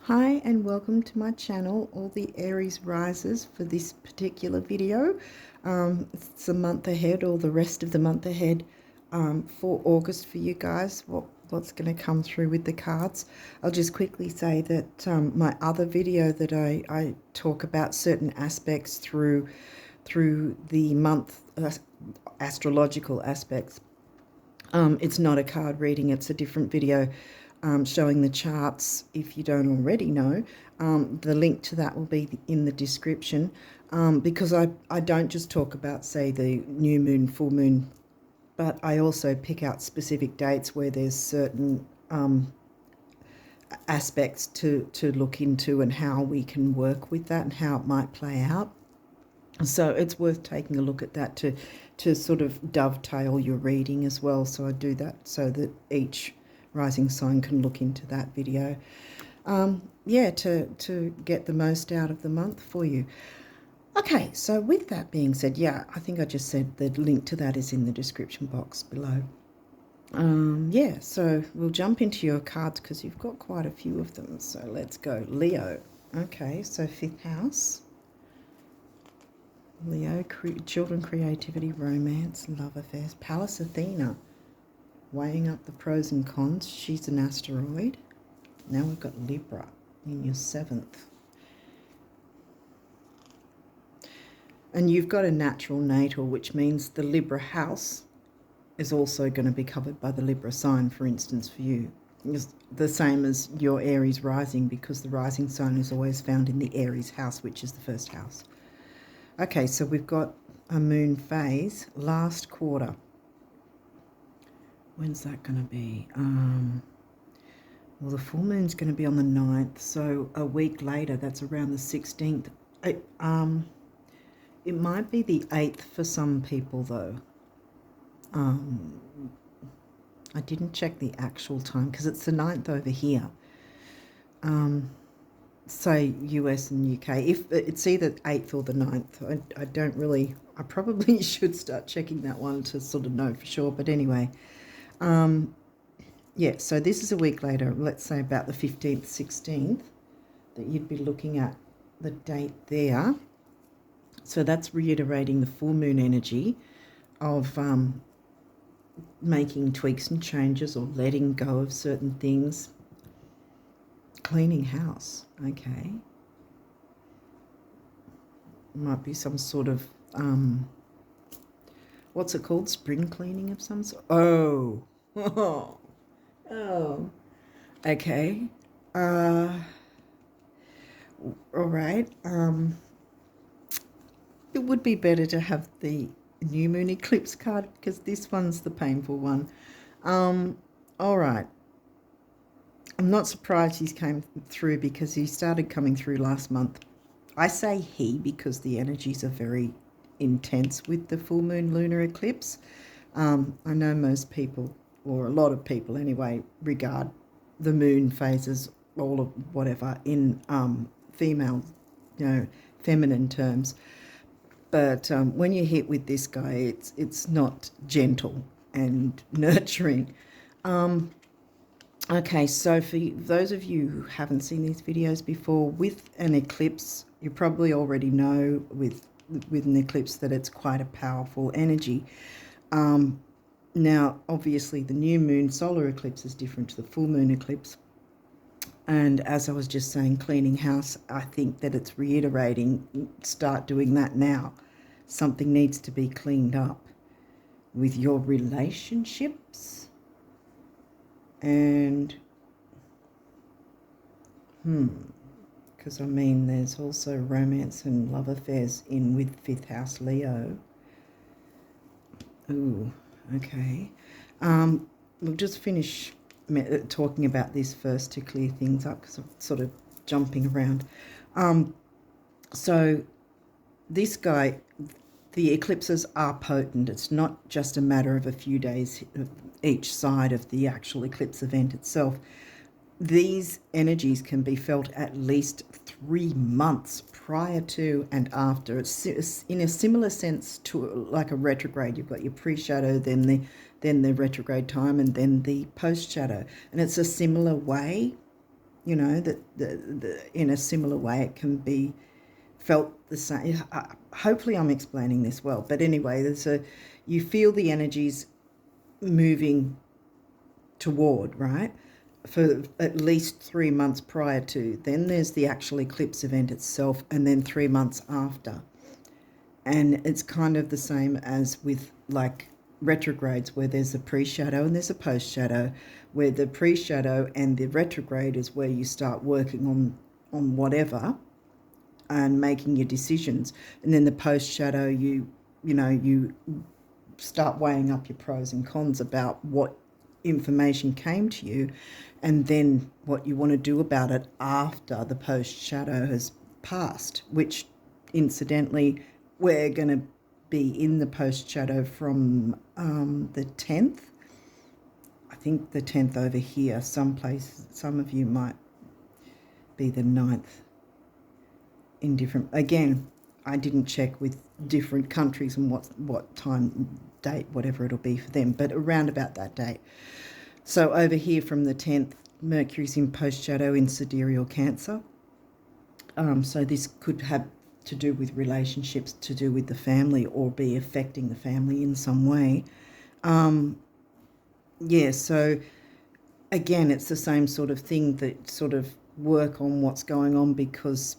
Hi and welcome to my channel, all the Aries risers for this particular video. It's the month ahead or the rest of the month ahead for August for you guys, what's going to come through with the cards. I'll just quickly say that my other video that I talk about certain aspects through the month, astrological aspects. It's not a card reading, it's a different video showing the charts. If you don't already know, the link to that will be in the description, because I don't just talk about, say, the new moon, full moon, but I also pick out specific dates where there's certain aspects to look into and how we can work with that and how it might play out. So it's worth taking a look at that to sort of dovetail your reading as well. So I do that so that each rising sign can look into that video. Yeah, to get the most out of the month for you. Okay, so with that being said, yeah, I think I just said the link to that is in the description box below. Yeah, so we'll jump into your cards because you've got quite a few of them. So let's go. Leo. Okay, so 5th house. Leo, children, creativity, romance, love affairs. Pallas Athena, weighing up the pros and cons. She's an asteroid. Now we've got Libra in your 7th. And you've got a natural natal, which means the Libra house is also going to be covered by the Libra sign, for instance, for you. It's the same as your Aries rising, because the rising sign is always found in the Aries house, which is the first house. Okay, so we've got a moon phase last quarter. When's that going to be? Well, the full moon's going to be on the 9th, so a week later, that's around the 16th. It might be the 8th for some people, though. I didn't check the actual time because it's the 9th over here. Say US and UK. If it's either 8th or the 9th, I don't really, I probably should start checking that one to sort of know for sure. But anyway, yeah, so this is a week later, let's say about the 15th, 16th, that you'd be looking at the date there. So that's reiterating the full moon energy of making tweaks and changes or letting go of certain things. Cleaning house, okay. Might be some sort of, what's it called? Spring cleaning of some sort? Oh, oh, okay. All right. It would be better to have the new moon eclipse card because this one's the painful one. All right. I'm not surprised he's came through because he started coming through last month. I say he because the energies are very intense with the full moon lunar eclipse. I know most people, or a lot of people anyway, regard the moon phases, all of whatever, in female, feminine terms. But when you hit with this guy, it's not gentle and nurturing. Okay, so for those of you who haven't seen these videos before, with an eclipse, you probably already know with an eclipse that it's quite a powerful energy. Now, obviously, the new moon solar eclipse is different to the full moon eclipse. And as I was just saying, cleaning house, I think that it's reiterating, start doing that now. Something needs to be cleaned up with your relationships. And, because I mean, there's also romance and love affairs in with 5th house Leo. Ooh, okay. We'll just finish talking about this first to clear things up because I'm sort of jumping around. So this guy, the eclipses are potent. It's not just a matter of a few days each side of the actual eclipse event itself. These energies can be felt at least 3 months prior to and after. It's in a similar sense to like a retrograde. You've got your pre-shadow, then the retrograde time, and then the post-shadow. And it's a similar way you know, that in a similar way it can be felt the same. Hopefully I'm explaining this well, but anyway, you feel the energies moving toward, right, for at least 3 months prior to. Then there's the actual eclipse event itself, and then 3 months after. And it's kind of the same as with like retrogrades, where there's a pre-shadow and there's a post-shadow, where the pre-shadow and the retrograde is where you start working on whatever and making your decisions, and then the post-shadow, you start weighing up your pros and cons about what information came to you, and then what you want to do about it after the post-shadow has passed, which incidentally we're going to be in the post-shadow from the 10th. I think the 10th over here, some of you might be the 9th in different, again, I didn't check with different countries and what time, date, whatever it'll be for them, but around about that date. So over here from the 10th, Mercury's in post-shadow in sidereal Cancer. So this could have to do with relationships, to do with the family, or be affecting the family in some way. Yeah, so again, it's the same sort of thing, that sort of work on what's going on, because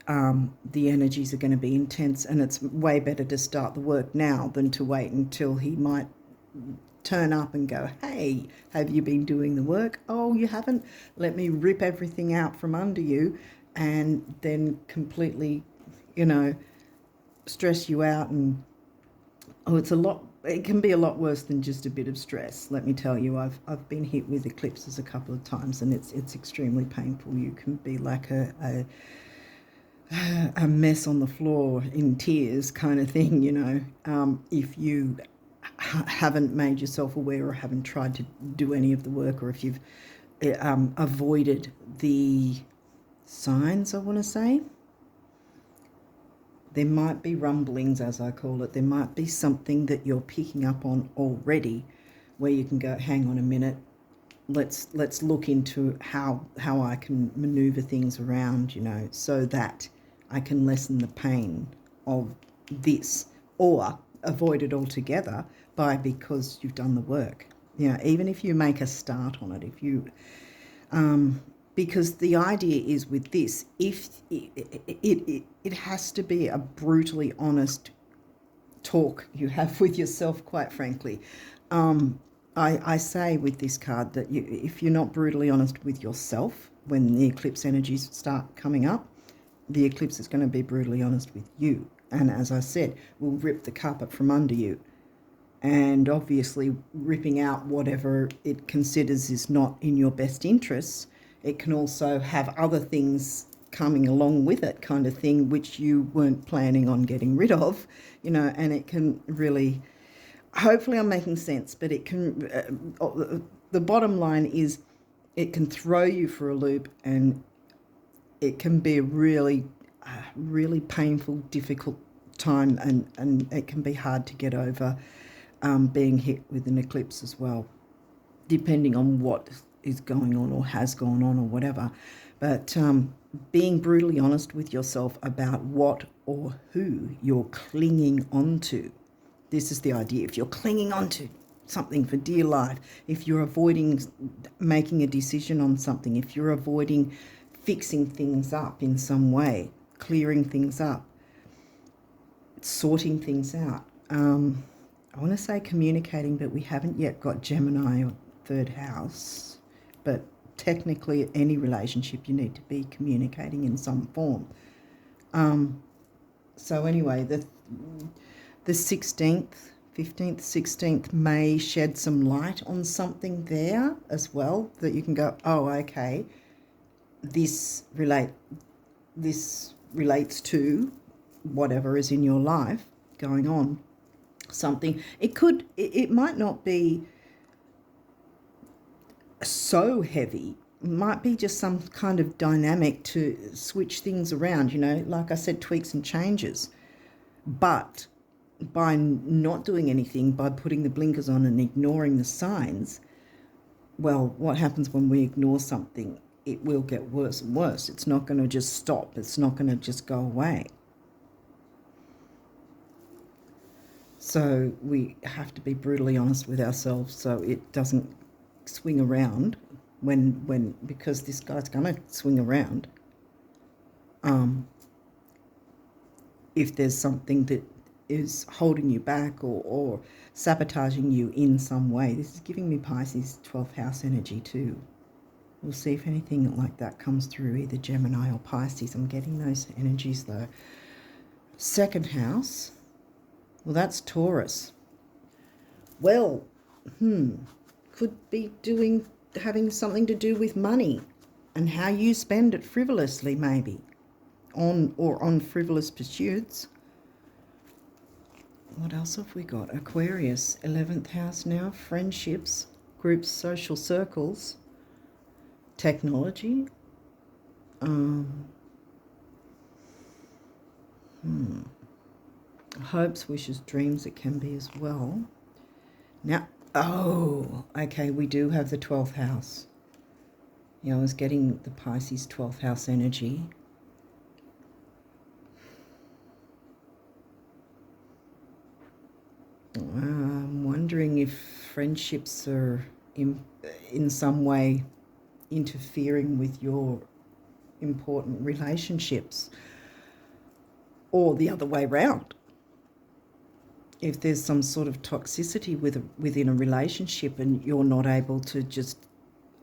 the energies are going to be intense, and it's way better to start the work now than to wait until he might turn up and go, hey, have you been doing the work? Oh, you haven't? Let me rip everything out from under you and then completely, stress you out. And it can be a lot worse than just a bit of stress. Let me tell you, I've been hit with eclipses a couple of times, and it's extremely painful. You can be like a mess on the floor in tears kind of thing, if you haven't made yourself aware, or haven't tried to do any of the work, or if you've avoided the signs, I want to say. There might be rumblings, as I call it. There might be something that you're picking up on already, where you can go, hang on a minute, let's look into how I can maneuver things around, so that I can lessen the pain of this, or avoid it altogether because you've done the work. Even if you make a start on it, if you because the idea is with this, if it has to be a brutally honest talk you have with yourself, quite frankly. I say with this card that if you're not brutally honest with yourself when the eclipse energies start coming up, the eclipse is going to be brutally honest with you. And as I said, will rip the carpet from under you. And obviously ripping out whatever it considers is not in your best interests. It can also have other things coming along with it, kind of thing, which you weren't planning on getting rid of, and it can really, hopefully I'm making sense, but it can, the bottom line is it can throw you for a loop, and it can be a really, really painful, difficult time, and it can be hard to get over being hit with an eclipse as well, depending on what is going on or has gone on or whatever. But being brutally honest with yourself about what or who you're clinging on to. This is the idea. If you're clinging on to something for dear life, if you're avoiding making a decision on something, if you're avoiding fixing things up in some way, clearing things up, sorting things out. I want to say communicating, but we haven't yet got Gemini or third house. But technically, any relationship, you need to be communicating in some form. So anyway, the 16th, 15th, 16th may shed some light on something there as well, that you can go, oh, okay, this relates to whatever is in your life going on. Something, it might not be so heavy. It might be just some kind of dynamic to switch things around, like I said, tweaks and changes. But by not doing anything, by putting the blinkers on and ignoring the signs, well, what happens when we ignore something? It will get worse and worse. It's not going to just stop. It's not going to just go away. So we have to be brutally honest with ourselves so it doesn't swing around because this guy's going to swing around. If there's something that is holding you back or sabotaging you in some way. This is giving me Pisces 12th house energy too. We'll see if anything like that comes through, either Gemini or Pisces. I'm getting those energies though. Second house, well, that's Taurus. Well, could be having something to do with money and how you spend it frivolously, maybe, on frivolous pursuits. What else have we got? Aquarius, 11th house now, friendships, groups, social circles, technology. Hopes, wishes, dreams, it can be as well. Now, okay, we do have the 12th house. Yeah, I was getting the Pisces 12th house energy. I'm wondering if friendships are in some way interfering with your important relationships, or the other way round. If there's some sort of toxicity within a relationship and you're not able to just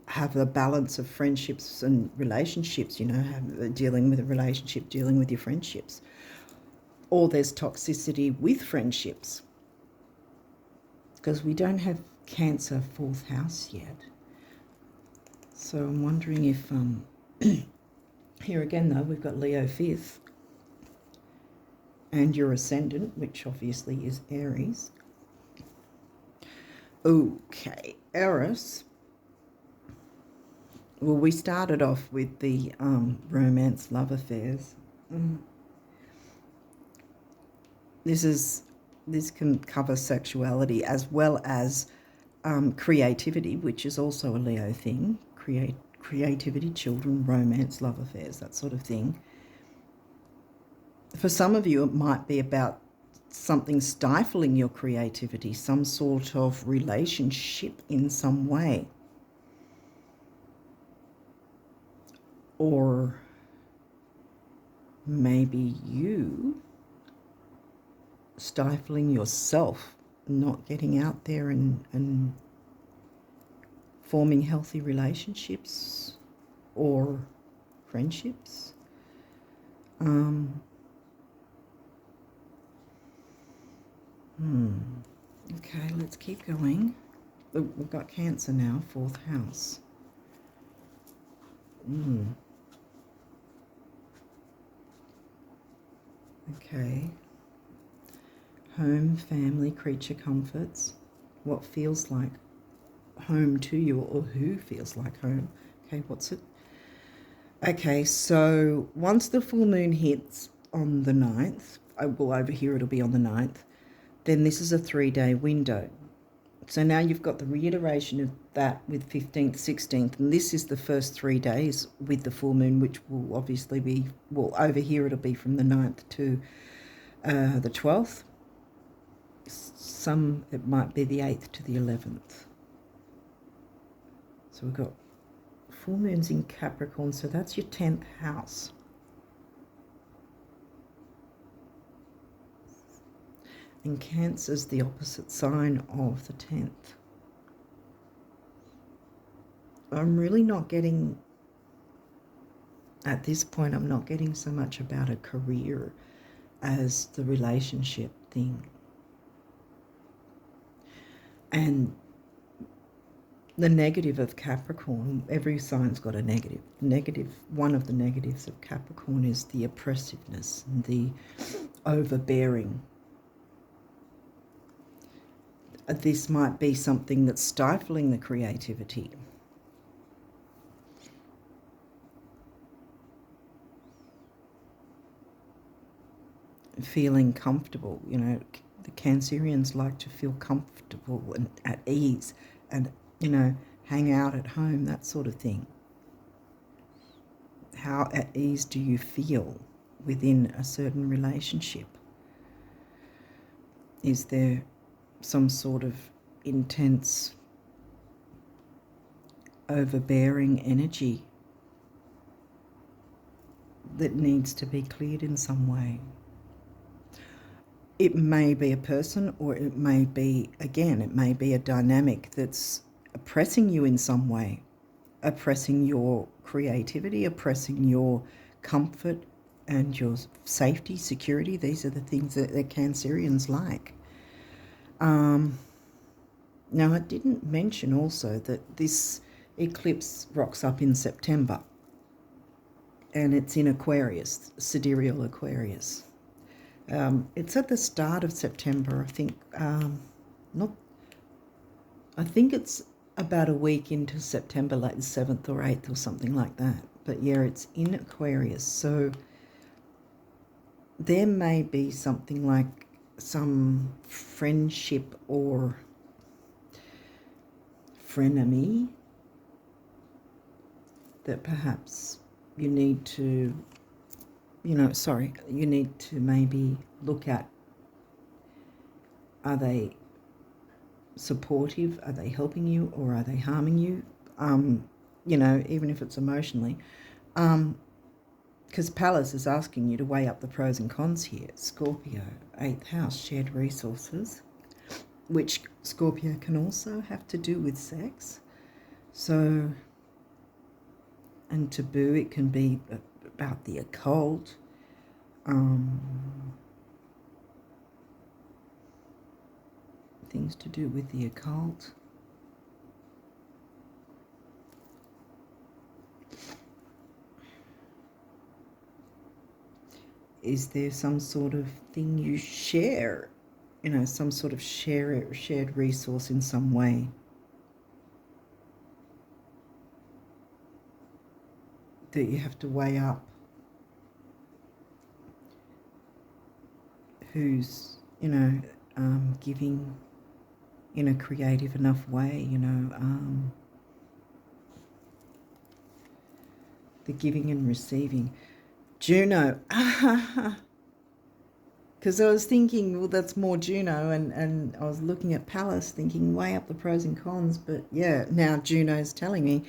have the balance of friendships and relationships, dealing with a relationship, dealing with your friendships, or there's toxicity with friendships, because we don't have Cancer 4th house yet. So I'm wondering if here again though we've got Leo 5th and your Ascendant, which obviously is Aries. Okay, Aries. Well, we started off with the romance, love affairs. This can cover sexuality as well as creativity, which is also a Leo thing. Creativity, children, romance, love affairs, that sort of thing. For some of you, it might be about something stifling your creativity, some sort of relationship in some way. Or maybe you stifling yourself, not getting out there and forming healthy relationships or friendships. Okay, let's keep going. We've got Cancer now, 4th house. Okay. Home, family, creature comforts. What feels like home to you, or who feels like home. Okay, what's it? Okay, so once the full moon hits on the 9th, over here it'll be on the 9th, then this is a 3-day window. So now you've got the reiteration of that with 15th, 16th, and this is the first 3 days with the full moon, which will obviously be, well, over here it'll be from the 9th to the 12th. It might be the 8th to the 11th. So we've got full moons in Capricorn, so that's your 10th house. And Cancer's the opposite sign of the 10th. I'm really not getting, at this point, I'm not getting so much about a career as the relationship thing. And the negative of Capricorn, every sign's got a negative. One of the negatives of Capricorn is the oppressiveness and the overbearing. This might be something that's stifling the creativity. Feeling comfortable, the Cancerians like to feel comfortable and at ease and, hang out at home, that sort of thing. How at ease do you feel within a certain relationship? Is there some sort of intense, overbearing energy that needs to be cleared in some way? It may be a person, or it may be, again, it may be a dynamic that's oppressing you in some way, oppressing your creativity, oppressing your comfort and your safety, security. These are the things that Cancerians like. Now, I didn't mention also that this eclipse rocks up in September, and it's in Aquarius, sidereal Aquarius. It's at the start of September, I think. I think it's about a week into September, like the 7th or 8th or something like that. But yeah, it's in Aquarius. So there may be something like some friendship or frenemy that perhaps you need to, you need to maybe look at. Are they supportive? Are they helping you, or are they harming you? Even if it's emotionally. Because Pallas is asking you to weigh up the pros and cons here. Scorpio, 8th house, shared resources, which Scorpio can also have to do with sex. So, and taboo, it can be about the occult. Things to do with the occult. Is there some sort of thing you share? Some sort of shared resource in some way. That you have to weigh up. Who's, giving in a creative enough way, the giving and receiving. Juno, because I was thinking, well, that's more Juno, and I was looking at Pallas thinking, weigh up the pros and cons, but yeah, now Juno's telling me,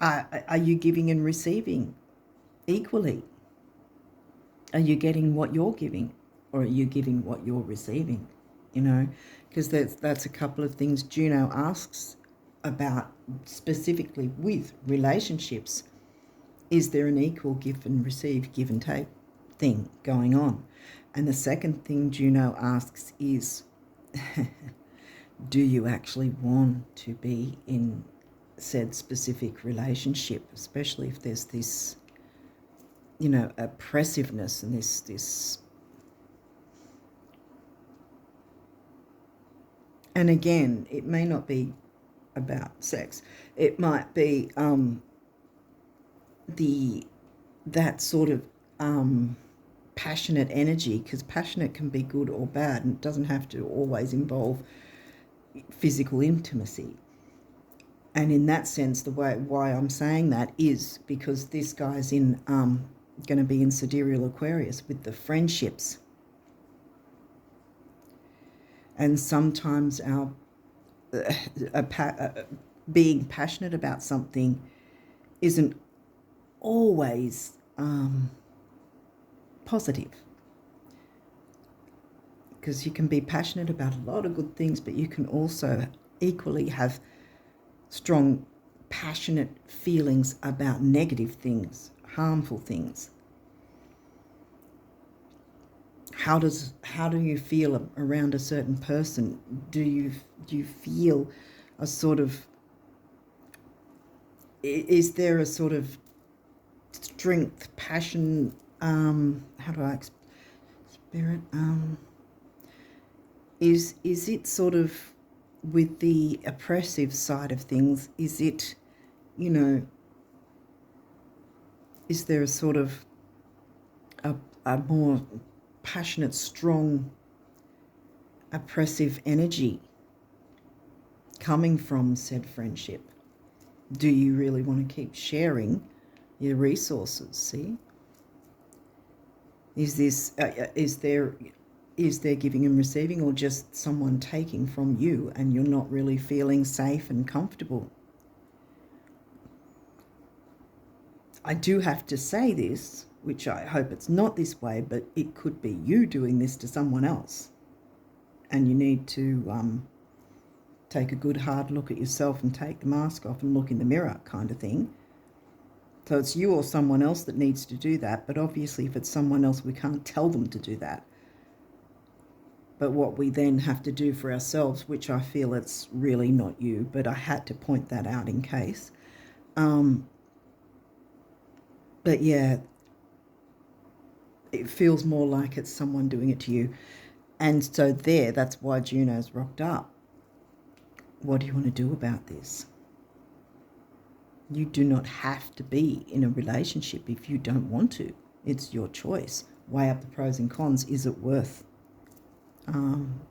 are you giving and receiving equally? Are you getting what you're giving, or are you giving what you're receiving? Because that's a couple of things Juno asks about specifically with relationships. Is there an equal give and receive, give and take thing going on? And the second thing Juno asks is, do you actually want to be in said specific relationship, especially if there's this, oppressiveness and this. And again, it may not be about sex. It might be that sort of passionate energy, because passionate can be good or bad, and it doesn't have to always involve physical intimacy. And in that sense, why I'm saying that is because this guy's in going to be in sidereal Aquarius with the friendships. And sometimes our being passionate about something isn't always positive, because you can be passionate about a lot of good things, but you can also equally have strong, passionate feelings about negative things, harmful things. How do you feel around a certain person? Do you feel a sort of, is there a sort of strength, passion, how do I spirit, is it sort of with the oppressive side of things, is it, is there a sort of a more passionate, strong, oppressive energy coming from said friendship? Do you really want to keep sharing your resources? See, is there giving and receiving, or just someone taking from you and you're not really feeling safe and comfortable? I do have to say this, which I hope it's not this way, but it could be you doing this to someone else, and you need to take a good hard look at yourself and take the mask off and look in the mirror, kind of thing. So it's you or someone else that needs to do that, but obviously if it's someone else, we can't tell them to do that. But what we then have to do for ourselves, which I feel it's really not you, but I had to point that out in case. But yeah, it feels more like it's someone doing it to you. And so that's why Juno's rocked up. What do you want to do about this? You do not have to be in a relationship if you don't want to. It's your choice. Weigh up the pros and cons. Is it worth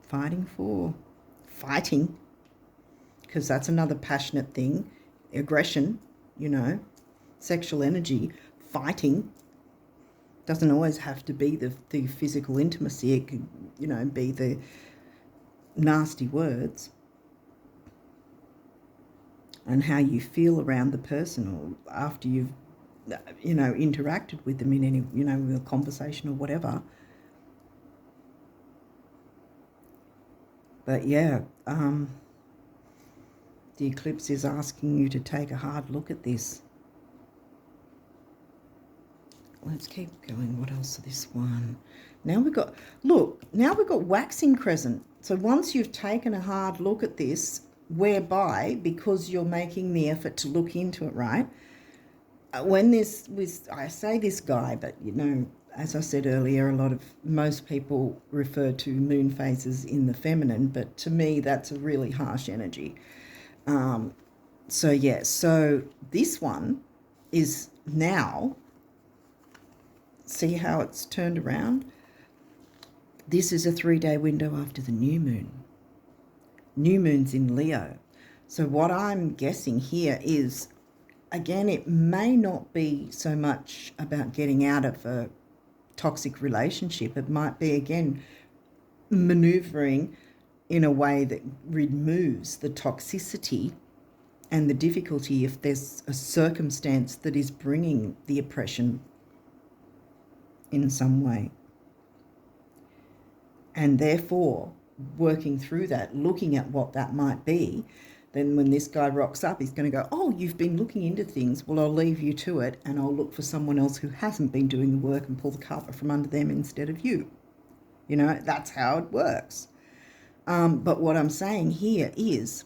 fighting for? Fighting, because that's another passionate thing. Aggression, sexual energy. Fighting doesn't always have to be the physical intimacy. It could, be the nasty words and how you feel around the person, or after you've, interacted with them in any, with a conversation or whatever. But yeah, the eclipse is asking you to take a hard look at this. Let's keep going. What else is this one? Now we've got waxing crescent. So once you've taken a hard look at this, whereby, because you're making the effort to look into it, right? I say this guy, but as I said earlier, most people refer to moon phases in the feminine, but to me that's a really harsh energy. So this one is now, see how it's turned around? This is a 3-day window after the new moon. New moon's in Leo. So what I'm guessing here is, again, it may not be so much about getting out of a toxic relationship. It might be, again, maneuvering in a way that removes the toxicity and the difficulty if there's a circumstance that is bringing the oppression in some way. And therefore, working through that, looking at what that might be, then when this guy rocks up, he's going to go, oh, you've been looking into things. Well, I'll leave you to it, and I'll look for someone else who hasn't been doing the work and pull the carpet from under them instead of you. That's how it works. But what I'm saying here is,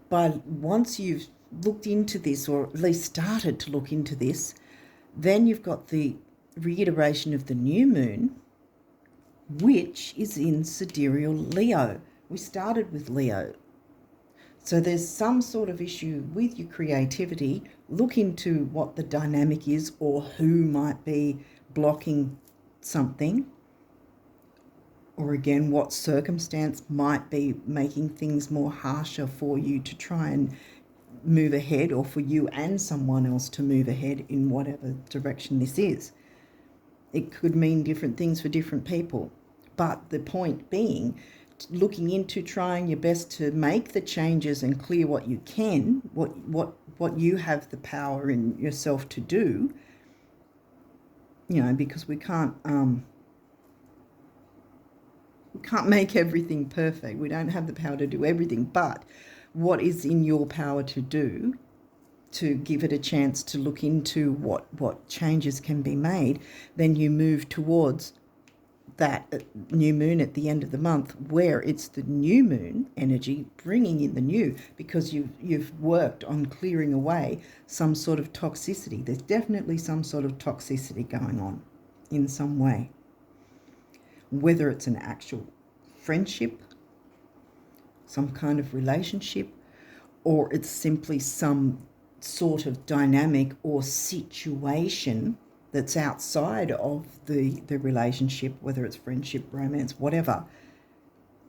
once you've looked into this, or at least started to look into this, then you've got the reiteration of the new moon, which is in sidereal Leo. We started with Leo. So there's some sort of issue with your creativity. Look into what the dynamic is, or who might be blocking something. Or again, what circumstance might be making things more harsher for you to try and move ahead, or for you and someone else to move ahead in whatever direction this is. It could mean different things for different people. But the point being, looking into trying your best to make the changes and clear what you can, what you have the power in yourself to do, because we can't make everything perfect. We don't have the power to do everything, but what is in your power to do, to give it a chance to look into what changes can be made, then you move towards that new moon at the end of the month, where it's the new moon energy bringing in the new, because you've worked on clearing away some sort of toxicity. There's definitely some sort of toxicity going on in some way, whether it's an actual friendship, some kind of relationship, or it's simply some sort of dynamic or situation that's outside of the relationship, whether it's friendship, romance, whatever,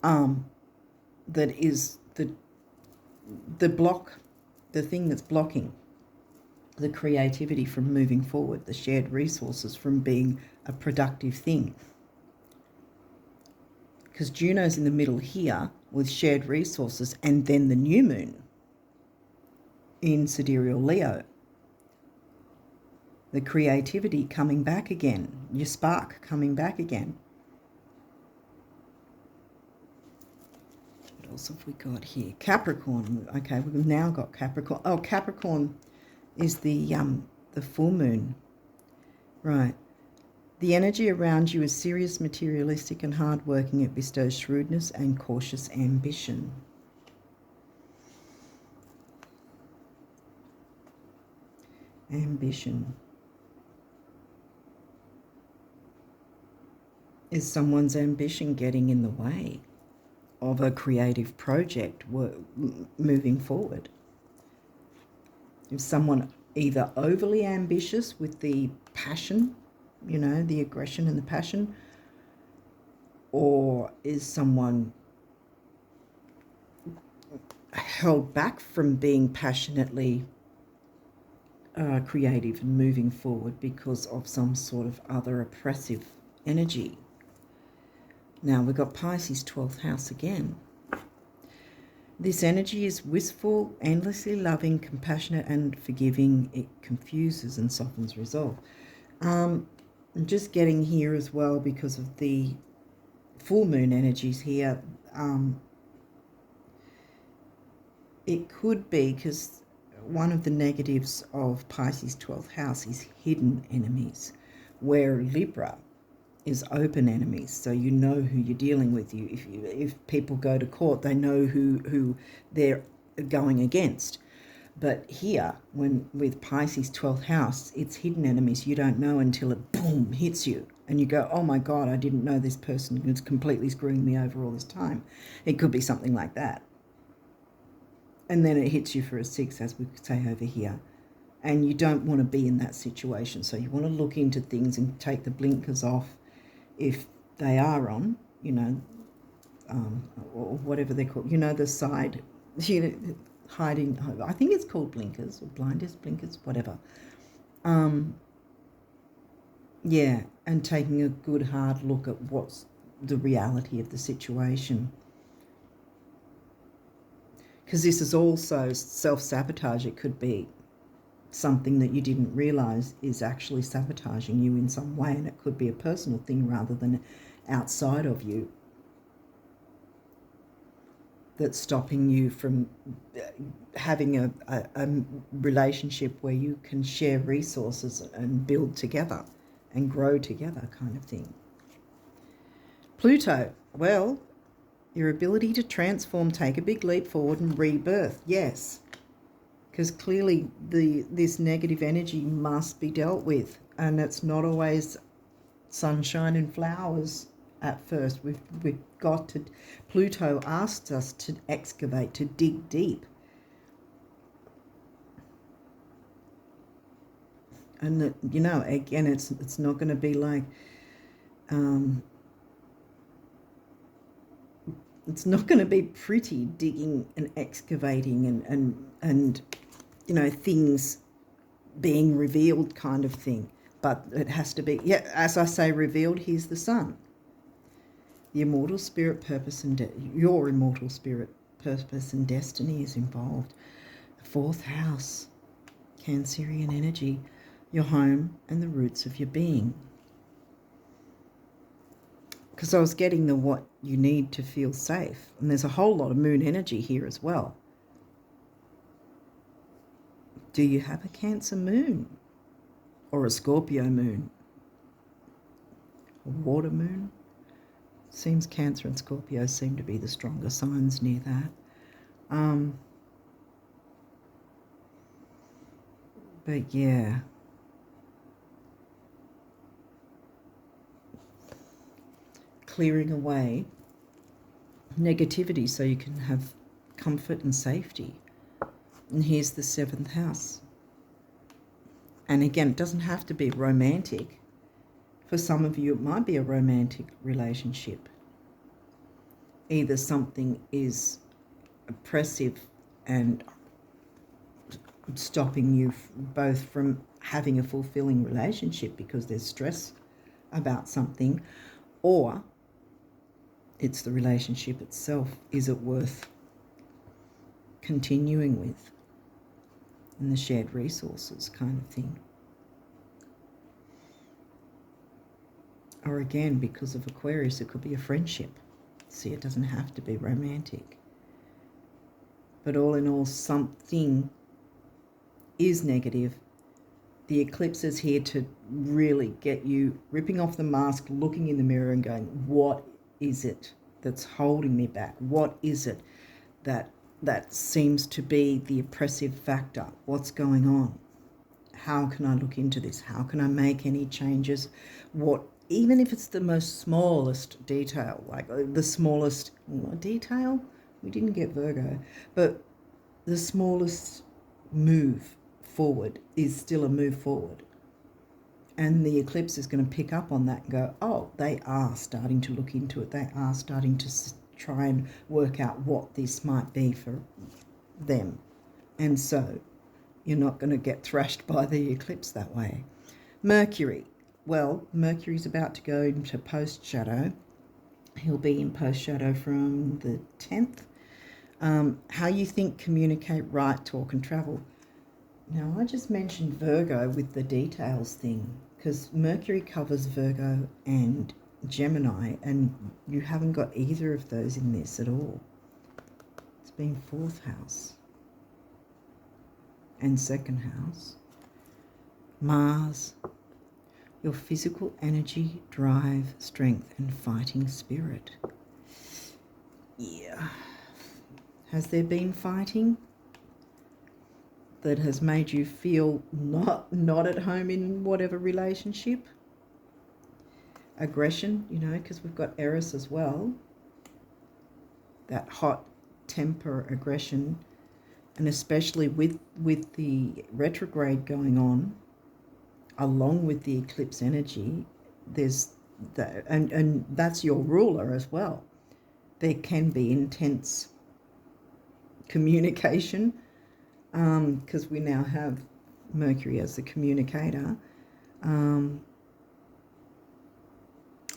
that is the block the thing that's blocking the creativity from moving forward, the shared resources from being a productive thing. Because Juno's in the middle here with shared resources, and then the new moon in Sidereal Leo. The creativity coming back again, your spark coming back again. What else have we got here? Capricorn. Okay, we've now got Capricorn. Oh, Capricorn is the full moon. Right. The energy around you is serious, materialistic, and hardworking. It bestows shrewdness and cautious ambition. Ambition. Is someone's ambition getting in the way of a creative project moving forward? Is someone either overly ambitious with the passion, you know, the aggression and the passion, or is someone held back from being passionately creative and moving forward because of some sort of other oppressive energy? Now we've got Pisces 12th house again. This energy is wistful, endlessly loving, compassionate, and forgiving. It confuses and softens resolve. I'm just getting here as well because of the full moon energies here. It could be because one of the negatives of Pisces 12th house is hidden enemies, where Libra is open enemies. So you know who you're dealing with. If people go to court, they know who they're going against. But here, with Pisces 12th house, it's hidden enemies. You don't know until it boom hits you, and you go, "Oh my God, I didn't know this person was completely screwing me over all this time." It could be something like that, and then it hits you for a 6, as we could say over here. And you don't want to be in that situation. So you want to look into things and take the blinkers off if they are on, you know, or whatever they're called, you know, the side, you know, hiding, I think it's called blinkers or blinders, blinkers, whatever. Yeah, and taking a good hard look at what's the reality of the situation. Because this is also self-sabotage. It could be something that you didn't realize is actually sabotaging you in some way, and it could be a personal thing rather than outside of you that's stopping you from having a relationship where you can share resources and build together and grow together, kind of thing. Pluto, well, your ability to transform, take a big leap forward and rebirth. Yes, because clearly this negative energy must be dealt with, and it's not always sunshine and flowers at first. We've got to, Pluto asked us to excavate, to dig deep. And you know, again, it's not going to be like it's not going to be pretty digging and excavating and you know, things being revealed kind of thing. But it has to be, yeah, as I say, revealed. Here's the sun. The immortal spirit purpose and your immortal spirit purpose and destiny is involved. The 4th house, Cancerian energy, your home and the roots of your being. Because I was getting the what you need to feel safe. And there's a whole lot of moon energy here as well. Do you have a Cancer moon? Or a Scorpio moon? A water moon? Seems Cancer and Scorpio seem to be the stronger signs near that. But yeah. Clearing away negativity so you can have comfort and safety. And here's the 7th house. And again, it doesn't have to be romantic. For some of you, it might be a romantic relationship. Either something is oppressive and stopping you both from having a fulfilling relationship because there's stress about something, or it's the relationship itself. Is it worth continuing with? And the shared resources kind of thing. Or again, because of Aquarius, it could be a friendship. See, it doesn't have to be romantic. But all in all, something is negative. The eclipse is here to really get you ripping off the mask, looking in the mirror and going, what is it that's holding me back? What is it that seems to be the oppressive factor? What's going on? How can I look into this? How can I make any changes? Even if it's the most smallest detail, like the smallest detail, we didn't get Virgo, but the smallest move forward is still a move forward. And the eclipse is going to pick up on that and go, oh, they are starting to look into it. They are starting to try and work out what this might be for them. And so you're not going to get thrashed by the eclipse that way. Mercury. Well, Mercury's about to go into post-shadow. He'll be in post-shadow from the 10th. How you think, communicate, write, talk and travel. Now, I just mentioned Virgo with the details thing because Mercury covers Virgo and Gemini, and you haven't got either of those in this at all. It's been 4th house and 2nd house. Mars, your physical energy, drive, strength and fighting spirit. Yeah. Has there been fighting that has made you feel not at home in whatever relationship? Aggression, because we've got Aries as well. That hot temper, aggression, and especially with the retrograde going on, along with the eclipse energy, there's that, and that's your ruler as well. There can be intense communication because we now have Mercury as the communicator.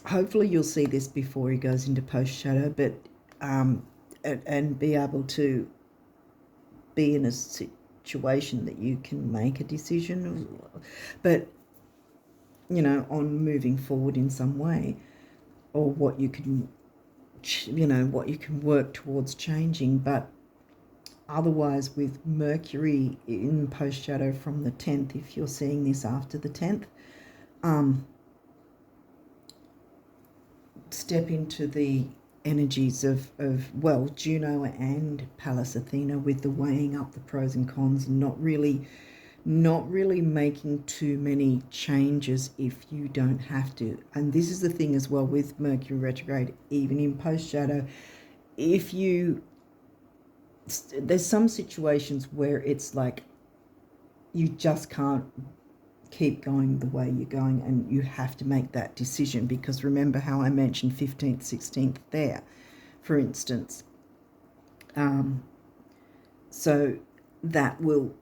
Hopefully you'll see this before he goes into post-shadow, but and be able to be in a situation that you can make a decision, but on moving forward in some way, or what you can work towards changing. But otherwise, with Mercury in post-shadow from the 10th, if you're seeing this after the 10th, step into the energies of Juno and Pallas Athena with the weighing up the pros and cons, and not really making too many changes if you don't have to. And this is the thing as well with Mercury retrograde, even in post-shadow, there's some situations where it's like you just can't keep going the way you're going, and you have to make that decision, because remember how I mentioned 15th, 16th there, for instance. So that will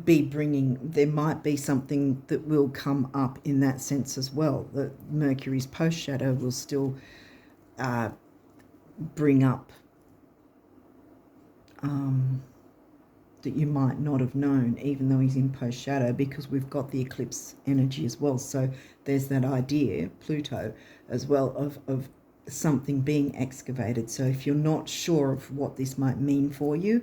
be there might be something that will come up in that sense as well. The Mercury's post-shadow will still bring up that you might not have known, even though he's in post-shadow, because we've got the eclipse energy as well. So there's that idea, Pluto, as well, of something being excavated. So if you're not sure of what this might mean for you,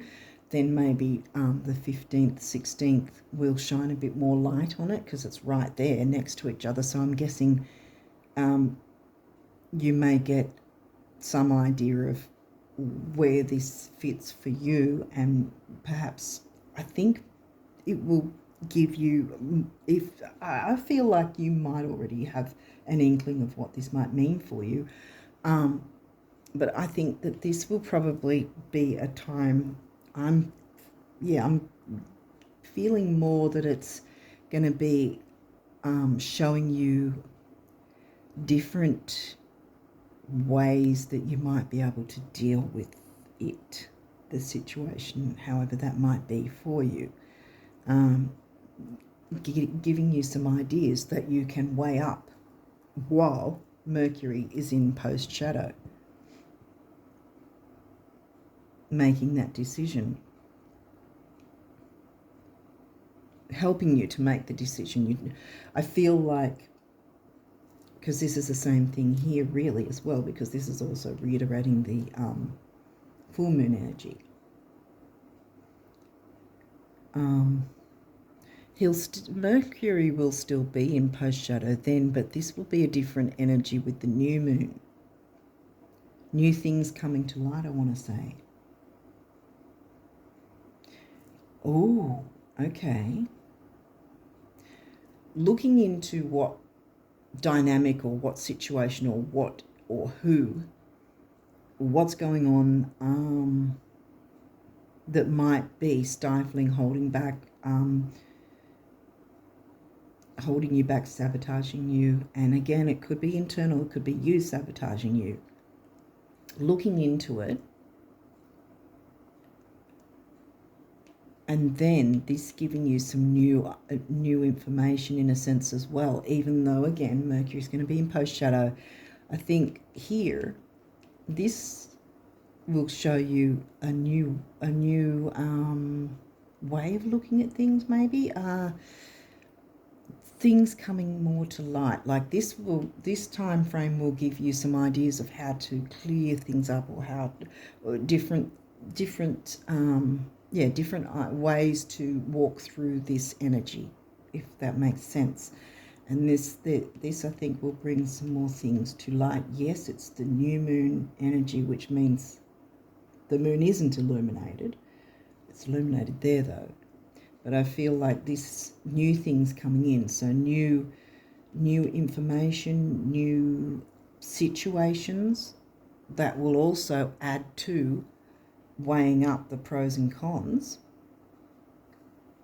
then maybe the 15th, 16th will shine a bit more light on it, because it's right there next to each other. So I'm guessing you may get some idea of where this fits for you, and perhaps I think it will give you, if I feel like you might already have an inkling of what this might mean for you, but I think that this will probably be a time, I'm feeling more that it's going to be showing you different ways that you might be able to deal with the situation, however that might be for you. giving you some ideas that you can weigh up while Mercury is in post shadow, making that decision, helping you to make the decision. I feel like, because this is the same thing here really as well, because this is also reiterating the full moon energy. Mercury will still be in post shadow then, but this will be a different energy with the new moon. New things coming to light, I want to say. Oh, okay. Looking into what dynamic or what situation or what or who, what's going on that might be stifling, holding back, holding you back, sabotaging you. And again, it could be internal, it could be you sabotaging you. Looking into it, and then this giving you some new information in a sense as well, even though again Mercury's going to be in post shadow. I think here this will show you a new way of looking at things, maybe things coming more to light. Like this time frame will give you some ideas of how to clear things up, or how different ways to walk through this energy, if that makes sense. And this I think will bring some more things to light. Yes, it's the new moon energy, which means the moon isn't illuminated. It's illuminated there though. But I feel like this new things coming in, so new information, new situations that will also add to weighing up the pros and cons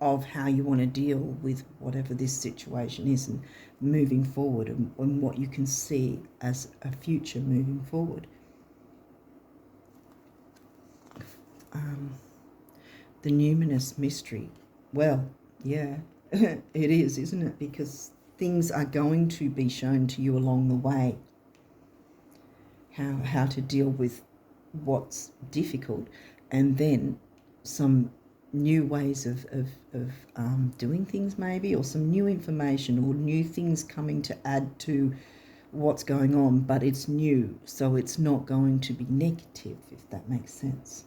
of how you want to deal with whatever this situation is, and moving forward, and what you can see as a future moving forward. The numinous mystery. Well, yeah, it is, isn't it? Because things are going to be shown to you along the way. How to deal with what's difficult, and then some new ways of doing things maybe, or some new information or new things coming to add to what's going on, but it's new, so it's not going to be negative, if that makes sense.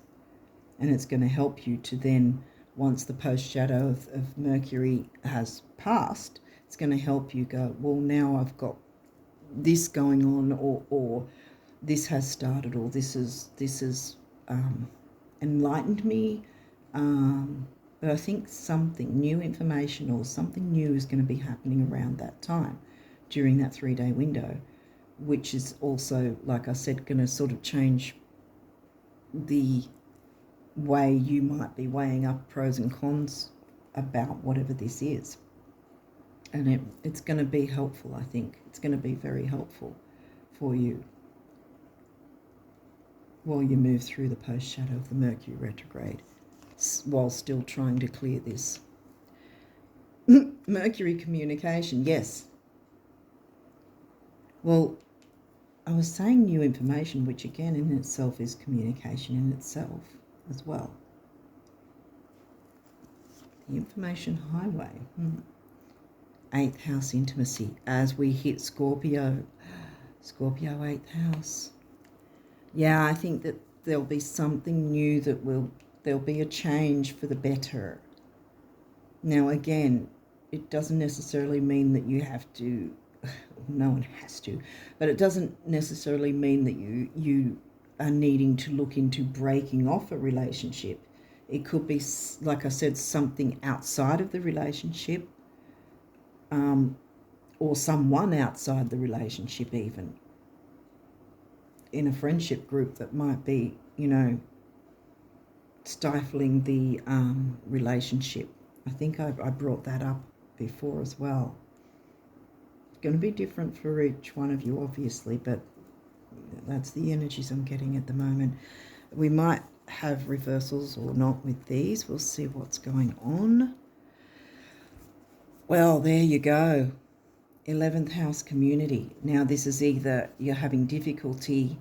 And it's going to help you to then, once the post shadow of Mercury has passed, it's going to help you go, well, now I've got this going on, or this has started, or this is enlightened me. But I think something new information or something new is going to be happening around that time, during that 3-day window, which is also, like I said, going to sort of change the way you might be weighing up pros and cons about whatever this is. And it's going to be helpful, I think. It's going to be very helpful for you while you move through the post shadow of the Mercury retrograde, while still trying to clear this. Mercury communication, yes. Well, I was saying new information, which again in itself is communication in itself as well. The information highway. 8th house intimacy, as we hit Scorpio. Scorpio 8th house. Yeah, I think that there'll be something new there'll be a change for the better. Now again, it doesn't necessarily mean that you have to, no one has to, but it doesn't necessarily mean that you are needing to look into breaking off a relationship. It could be, like I said, something outside of the relationship, or someone outside the relationship, even in a friendship group that might be, stifling the relationship. I think I brought that up before as well. It's going to be different for each one of you, obviously, but that's the energies I'm getting at the moment. We might have reversals or not with these. We'll see what's going on. Well, there you go. 11th house community. Now, this is either you're having difficulty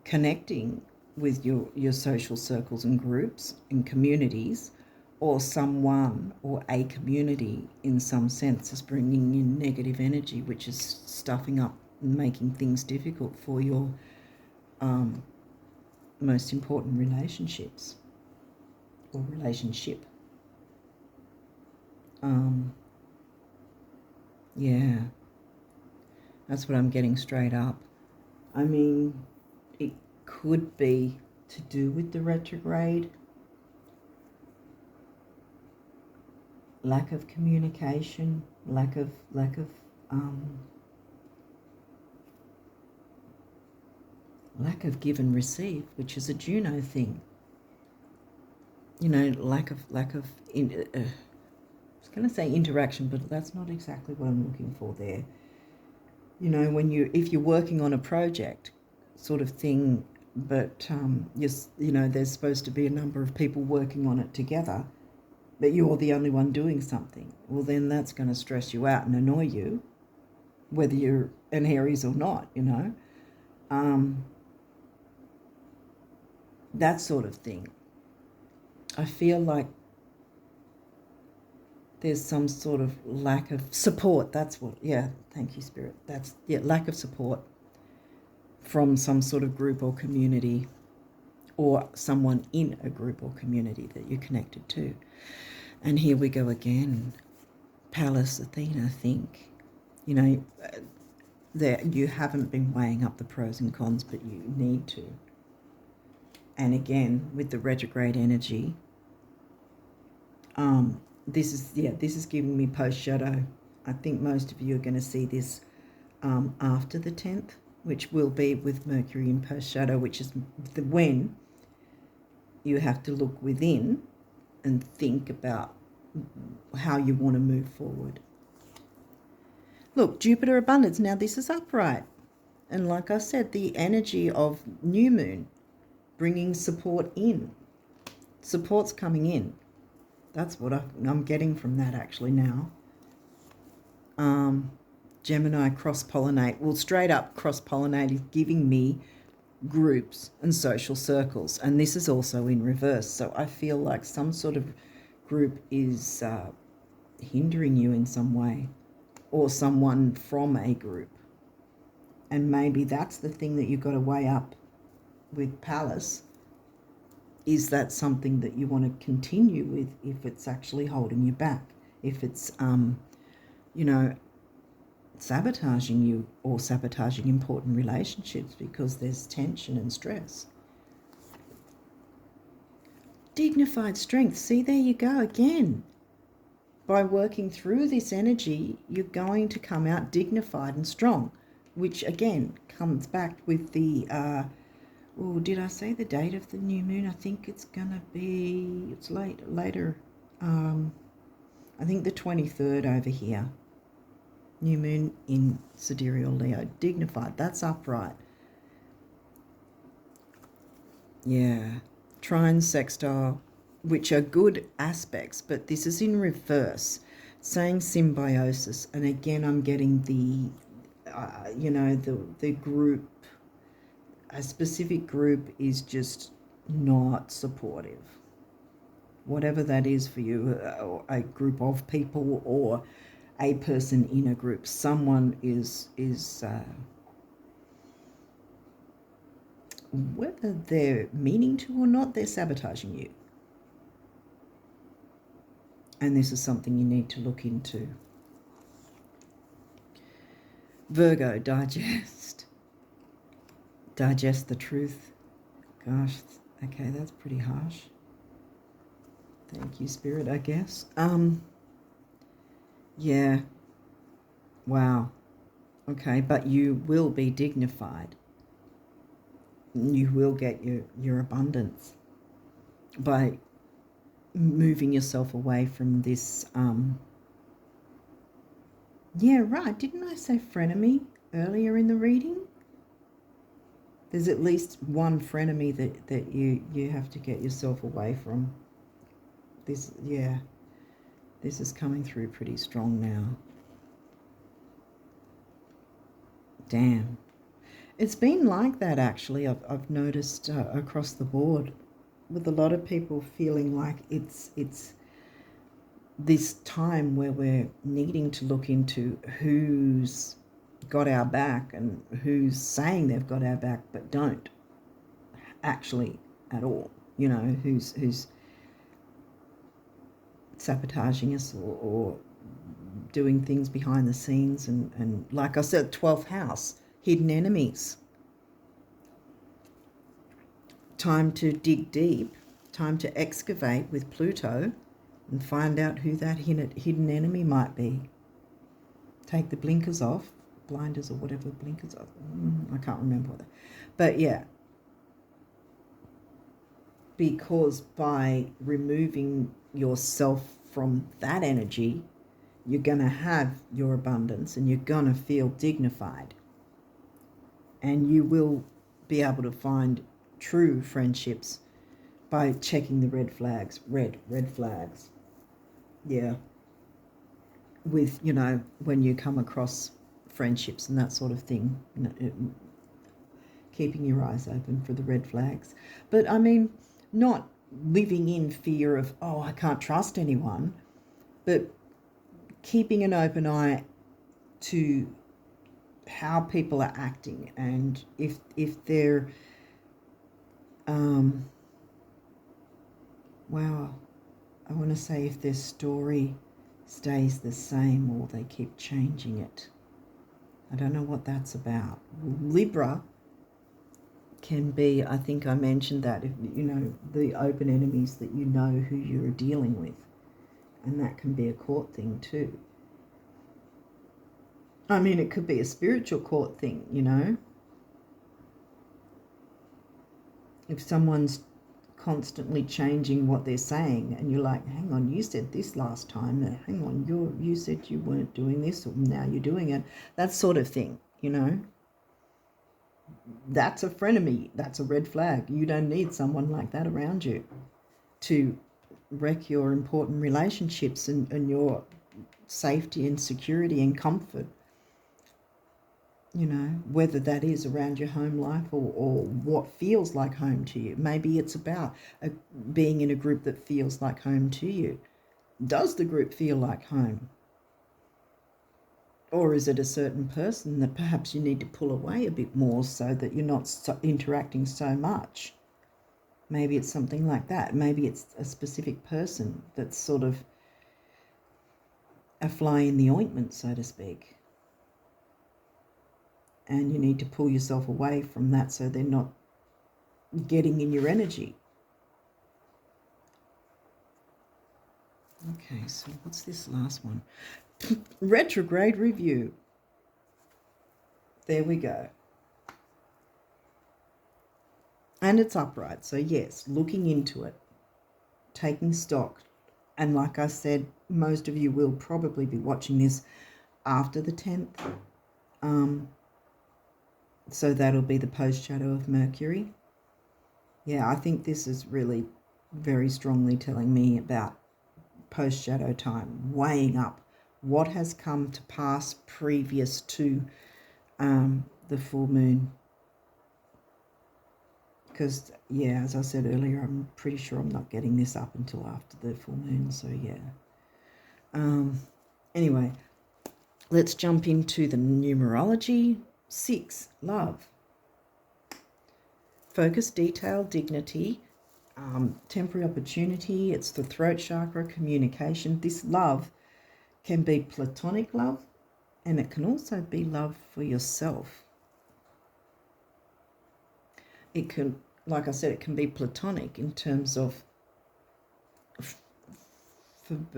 connecting with your social circles and groups and communities, or someone or a community in some sense is bringing in negative energy, which is stuffing up and making things difficult for your most important relationships or relationship. Yeah, that's what I'm getting straight up. I mean, it could be to do with the retrograde, lack of communication, lack of give and receive, which is a Juno thing. You know, lack of I was going to say interaction, but that's not exactly what I'm looking for there. You know, if you're working on a project sort of thing, but you know, there's supposed to be a number of people working on it together, but you're the only one doing something. Well, then that's going to stress you out and annoy you, whether you're an Aries or not, you know. That sort of thing. I feel like there's some sort of lack of support. That's what, yeah, thank you, Spirit. That's, yeah, lack of support from some sort of group or community, or someone in a group or community that you're connected to. And here we go again. Pallas, Athena, think. You know, that you haven't been weighing up the pros and cons, but you need to. And again, with the retrograde energy, this is giving me post shadow. I think most of you are going to see this after the 10th, which will be with Mercury in post shadow, which is when you have to look within and think about how you want to move forward. Look, Jupiter abundance. Now this is upright. And like I said, the energy of new moon bringing support in. Support's coming in. That's what I'm getting from that actually now. Gemini cross-pollinate. Well, straight up cross-pollinate is giving me groups and social circles. And this is also in reverse. So I feel like some sort of group is hindering you in some way, or someone from a group. And maybe that's the thing that you've got to weigh up with Pallas. Is that something that you want to continue with if it's actually holding you back? If it's, you know, sabotaging you or sabotaging important relationships because there's tension and stress. Dignified strength. See, there you go again. By working through this energy, you're going to come out dignified and strong, which again comes back with the did I say the date of the new moon? I think it's gonna be, it's later. I think the 23rd over here. New moon in Sidereal Leo. Dignified, that's upright. Yeah. Trine, sextile, which are good aspects, but this is in reverse, saying symbiosis. And again, I'm getting the, you know, the group, a specific group is just not supportive. Whatever that is for you, a group of people or a person in a group, someone is whether they're meaning to or not, they're sabotaging you. And this is something you need to look into. Virgo, digest the truth. Gosh, okay, that's pretty harsh. Thank you, Spirit, I guess. Yeah. Wow. Okay, but you will be dignified. You will get your abundance by moving yourself away from this. Yeah, right. Didn't I say frenemy earlier in the reading? There's at least one frenemy that you have to get yourself away from. This, yeah. This is coming through pretty strong now. Damn. It's been like that, actually. I've noticed across the board, with a lot of people feeling like it's this time where we're needing to look into who's got our back and who's saying they've got our back but don't actually at all. You know, who's sabotaging us or doing things behind the scenes. And like I said, 12th house, hidden enemies. Time to dig deep, time to excavate with Pluto and find out who that hidden enemy might be. Take the blinkers off, blinders or whatever, blinkers off. I can't remember what that. But yeah, because by removing yourself from that energy, you're going to have your abundance and you're going to feel dignified. And you will be able to find true friendships by checking the red flags. Red flags. Yeah. With, you know, when you come across friendships and that sort of thing, you know, keeping your eyes open for the red flags. But I mean, not living in fear of, oh, I can't trust anyone, but keeping an open eye to how people are acting, and if they're wow, I want to say if their story stays the same or they keep changing it. I don't know what that's about. Libra can be, I think I mentioned that, if you know, the open enemies that you know who you're dealing with, and that can be a court thing too. I mean, it could be a spiritual court thing, you know. If someone's constantly changing what they're saying and you're like, hang on, you said this last time, hang on, you said you weren't doing this, or now you're doing it, that sort of thing, you know. That's a frenemy. That's a red flag. You don't need someone like that around you to wreck your important relationships and your safety and security and comfort. You know, whether that is around your home life or what feels like home to you. Maybe it's about being in a group that feels like home to you. Does the group feel like home? Or is it a certain person that perhaps you need to pull away a bit more so that you're not interacting so much? Maybe it's something like that. Maybe it's a specific person that's sort of a fly in the ointment, so to speak. And you need to pull yourself away from that so they're not getting in your energy. Okay, so what's this last one? Retrograde review. There we go. And it's upright. So yes, looking into it, taking stock. And like I said, most of you will probably be watching this after the 10th. So that'll be the post shadow of Mercury. Yeah, I think this is really very strongly telling me about post shadow time, weighing up what has come to pass previous to the full moon. Because, yeah, as I said earlier, I'm pretty sure I'm not getting this up until after the full moon. So, yeah. Anyway, let's jump into the numerology. 6, love. Focus, detail, dignity, temporary opportunity. It's the throat chakra, communication. This love can be platonic love, and it can also be love for yourself. It can, like I said, it can be platonic in terms of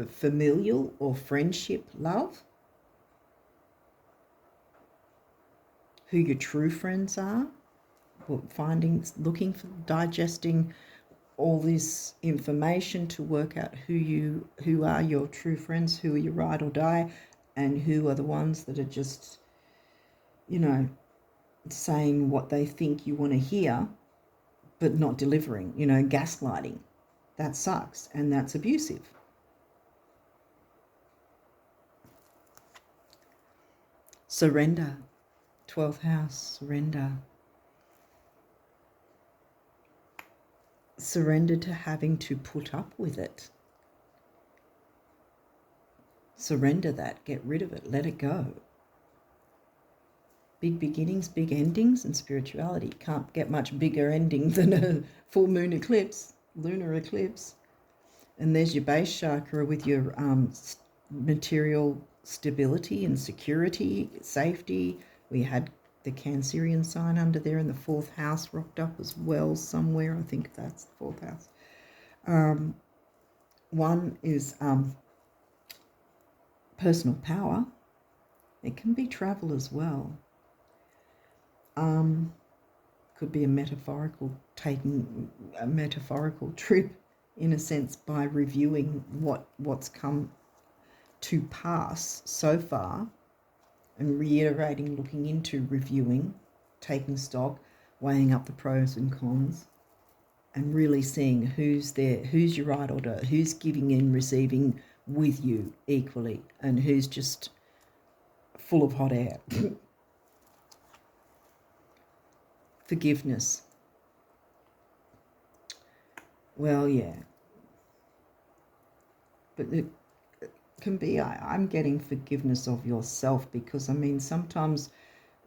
familial or friendship love, who your true friends are, looking for, digesting all this information to work out who are your true friends, who are your ride or die, and who are the ones that are just, you know, saying what they think you want to hear, but not delivering, you know, gaslighting. That sucks, and that's abusive. Surrender. 12th house, surrender. Surrender to having to put up with it. Surrender that, get rid of it, let it go. Big beginnings, big endings, and spirituality. Can't get much bigger ending than a full moon eclipse, lunar eclipse. And there's your base chakra with your material stability and security, safety. We had the Cancerian sign under there in the 4th house rocked up as well somewhere. I think that's the 4th house. One is personal power. It can be travel as well. Could be taking a metaphorical trip in a sense by reviewing what's come to pass so far and reiterating, looking into reviewing, taking stock, weighing up the pros and cons, and really seeing who's there, who's your right order, who's giving and receiving with you equally, and who's just full of hot air. Forgiveness. Well, yeah. But it can be, I'm getting forgiveness of yourself, because, I mean, sometimes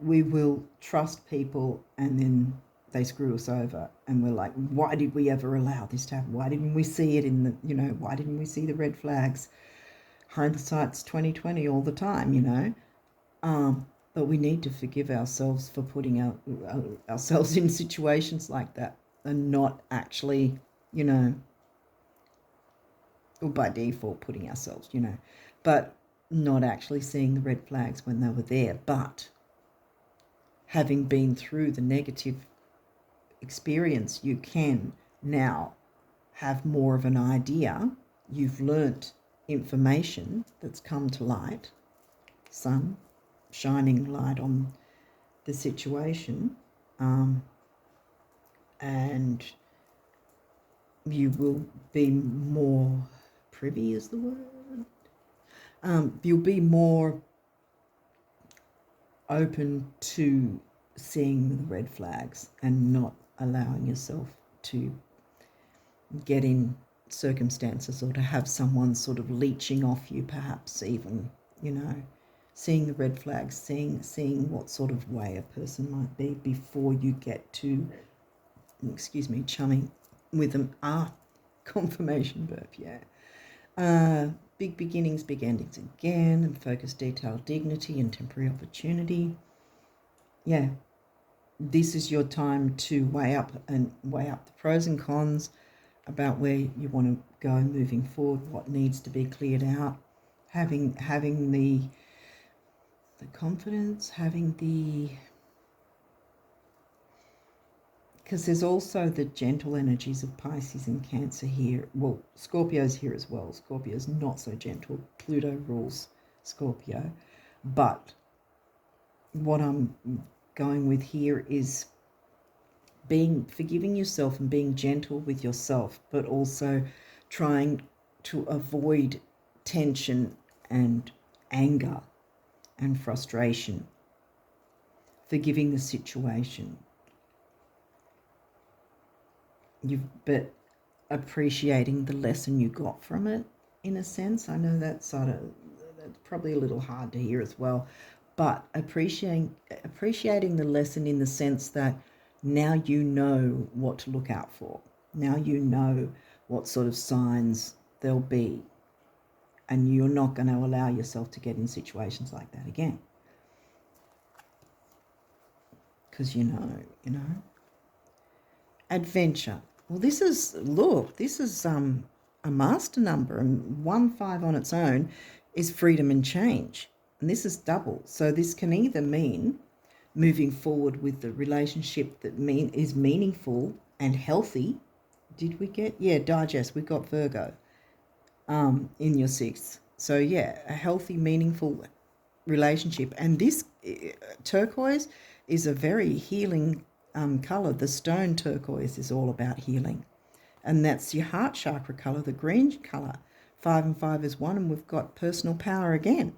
we will trust people and then they screw us over and we're like, why did we ever allow this to happen? Why didn't we see it in the, why didn't we see the red flags? Hindsight's 20/20 all the time, but we need to forgive ourselves for putting ourselves in situations like that and not actually, or by default putting ourselves, but not actually seeing the red flags when they were there. But having been through the negative experience, you can now have more of an idea. You've learnt information that's come to light, sun shining light on the situation, and you will be more privy, is the word. You'll be more open to seeing the red flags and not allowing yourself to get in circumstances or to have someone sort of leeching off you, perhaps even, seeing the red flags, seeing what sort of way a person might be before you get to, chumming with them. Confirmation burp, yeah. Big beginnings, big endings again, and focus, detail, dignity, and temporary opportunity. Yeah, this is your time to weigh up the pros and cons about where you want to go moving forward, what needs to be cleared out, having the confidence, because there's also the gentle energies of Pisces and Cancer here. Well, Scorpio's here as well. Scorpio's not so gentle. Pluto rules Scorpio. But what I'm going with here is forgiving yourself and being gentle with yourself, but also trying to avoid tension and anger and frustration. Forgiving the situation. But appreciating the lesson you got from it, in a sense. I know that's probably a little hard to hear as well, but appreciating the lesson in the sense that now you know what to look out for. Now you know what sort of signs there'll be, and you're not going to allow yourself to get in situations like that again. Because you know. Adventure. Well, this is a master number, and 1/5 on its own is freedom and change. And this is double. So this can either mean moving forward with the relationship that is meaningful and healthy. Did we get? Yeah, digest. We got Virgo in your 6th. So yeah, a healthy, meaningful relationship. And this turquoise is a very healing colour. The stone turquoise is all about healing. And that's your heart chakra colour, the green colour. 5 and 5 is 1, and we've got personal power again.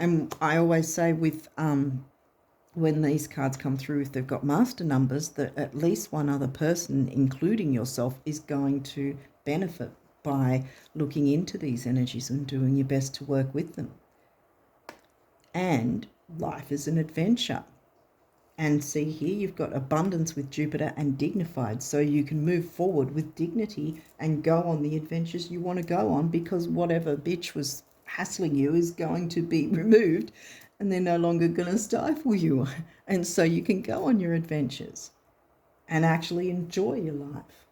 And I always say with when these cards come through, if they've got master numbers, that at least one other person, including yourself, is going to benefit by looking into these energies and doing your best to work with them. And life is an adventure. And see here, you've got abundance with Jupiter and dignified, so you can move forward with dignity and go on the adventures you want to go on, because whatever bitch was hassling you is going to be removed and they're no longer going to stifle you. And so you can go on your adventures and actually enjoy your life.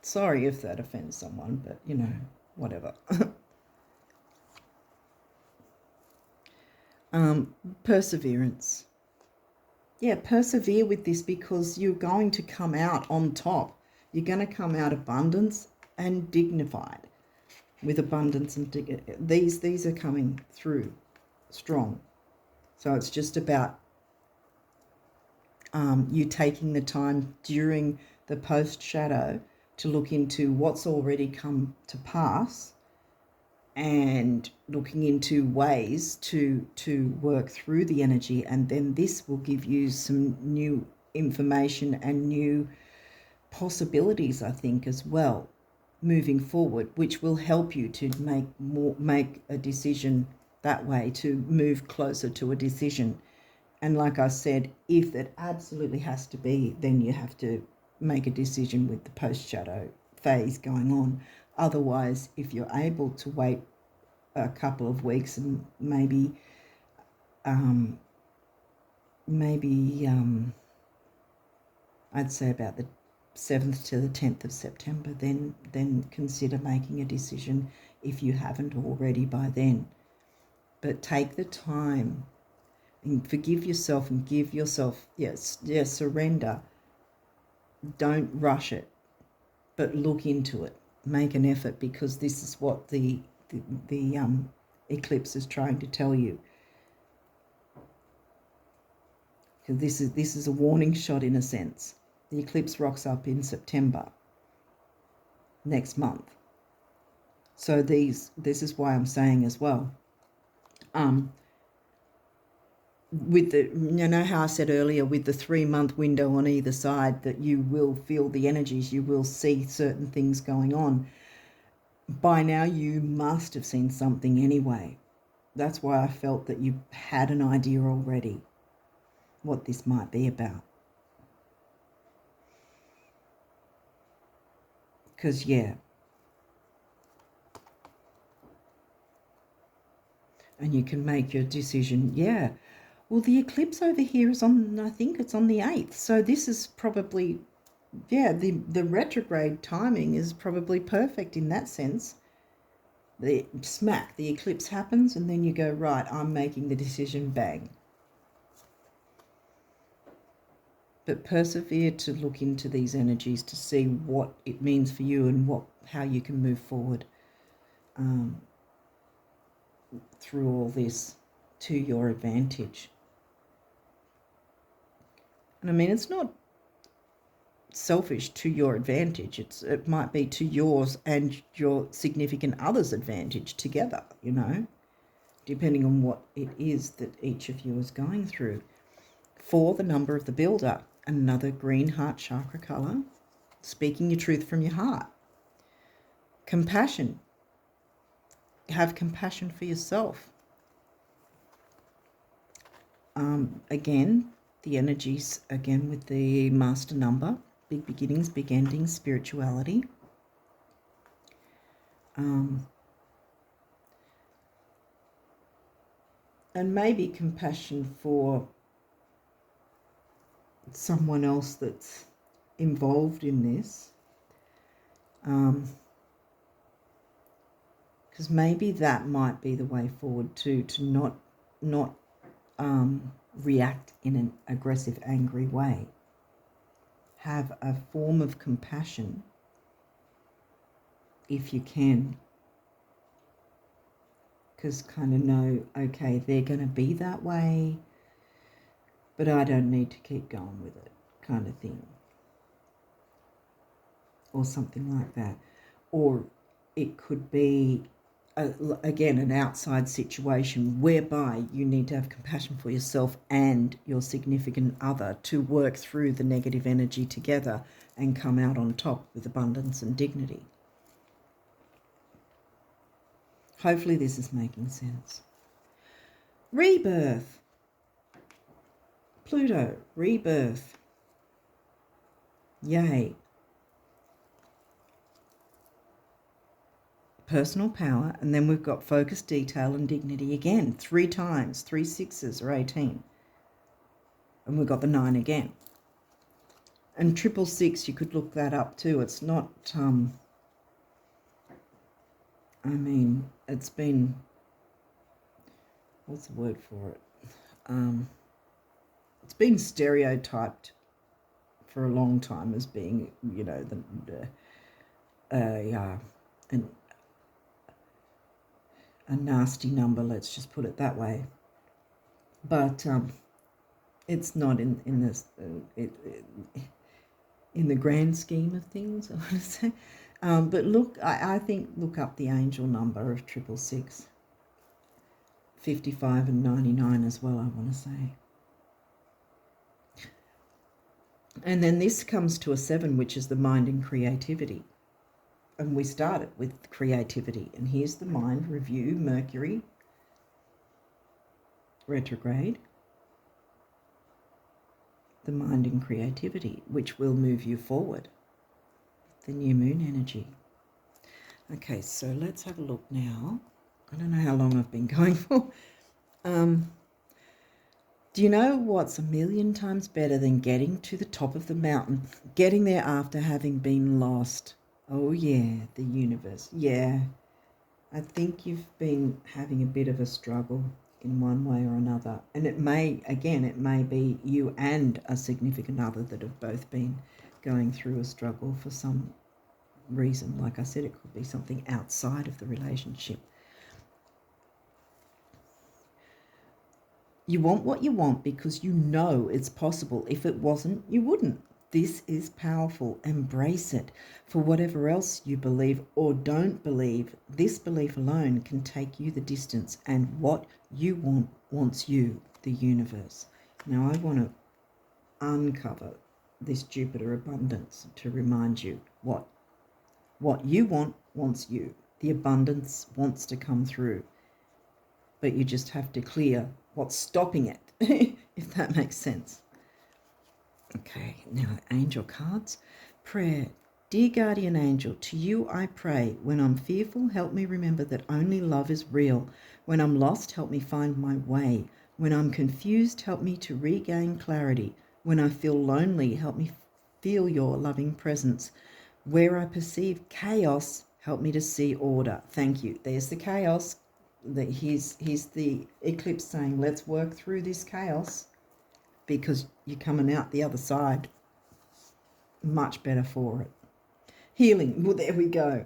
Sorry if that offends someone, but you know, whatever. Perseverance. Yeah, persevere with this, because you're going to come out on top. You're going to come out abundance and dignified. With abundance and dignity, these are coming through strong. So it's just about you taking the time during the post shadow to look into what's already come to pass and looking into ways to work through the energy, and then this will give you some new information and new possibilities, I think, as well, moving forward, which will help you to make a decision that way, to move closer to a decision. And like I said, if it absolutely has to be, then you have to make a decision with the post shadow phase going on. Otherwise, if you're able to wait a couple of weeks and maybe I'd say about the 7th to the 10th of September, then consider making a decision if you haven't already by then. But take the time and forgive yourself and give yourself, yes, surrender. Don't rush it, but look into it. Make an effort, because this is what the eclipse is trying to tell you. Because this is a warning shot in a sense. The eclipse rocks up in September next month. So this is why I'm saying as well. With the, you know how I said earlier, with the 3-month window on either side, that you will feel the energies, you will see certain things going on. By now you must have seen something anyway. That's why I felt that you had an idea already what this might be about. Because, yeah. And you can make your decision, yeah. Well, the eclipse over here is on, I think it's on the 8th. So this is probably, yeah, the retrograde timing is probably perfect in that sense. The eclipse happens, and then you go, right, I'm making the decision, bang. But persevere to look into these energies to see what it means for you and how you can move forward through all this to your advantage. And I mean, it's not selfish to your advantage. It might be to yours and your significant other's advantage together, you know, depending on what it is that each of you is going through. 4, the number of the builder, another green heart chakra color, speaking your truth from your heart. Compassion. Have compassion for yourself. Again, the energies, again with the master number, big beginnings, big endings, spirituality. And maybe compassion for someone else that's involved in this. Because maybe that might be the way forward too, to not react in an aggressive, angry way. Have a form of compassion if you can. Because kind of know, okay, they're going to be that way, but I don't need to keep going with it, kind of thing. Or something like that. Or it could be, again, an outside situation whereby you need to have compassion for yourself and your significant other to work through the negative energy together and come out on top with abundance and dignity. Hopefully this is making sense. Rebirth. Pluto, rebirth. Yay. Personal power, and then we've got focus, detail, and dignity again. 3 times, 3 sixes or 18. And we've got the 9 again. And 666, you could look that up too. It's not, I mean, it's been, what's the word for it? It's been stereotyped for a long time as being, you know, a nasty number, let's just put it that way. But it's not in this in the grand scheme of things, I want to say. But look, I think look up the angel number of 666, 55 and 99 as well, I want to say. And then this comes to a 7, which is the mind and creativity. And we started with creativity. And here's the mind review, Mercury, retrograde. The mind and creativity, which will move you forward. The new moon energy. Okay, so let's have a look now. I don't know how long I've been going for. Do you know what's 1,000,000 times better than getting to the top of the mountain, getting there after having been lost? Oh yeah, the universe. Yeah, I think you've been having a bit of a struggle in one way or another. And it may, again, it may be you and a significant other that have both been going through a struggle for some reason. Like I said, it could be something outside of the relationship. You want what you want because you know it's possible. If it wasn't, you wouldn't. This is powerful. Embrace it. For whatever else you believe or don't believe, this belief alone can take you the distance. And what you want wants you, the universe. Now I want to uncover this Jupiter abundance to remind you what you want wants you. The abundance wants to come through. But you just have to clear what's stopping it, if that makes sense. Okay, now angel cards. Prayer. Dear guardian angel, to you I pray. When I'm fearful, help me remember that only love is real. When I'm lost, help me find my way. When I'm confused, help me to regain clarity. When I feel lonely, help me feel your loving presence. Where I perceive chaos, help me to see order. Thank you. There's the chaos. Here's the eclipse saying, let's work through this chaos because you're coming out the other side much better for it. Healing. Well, there we go.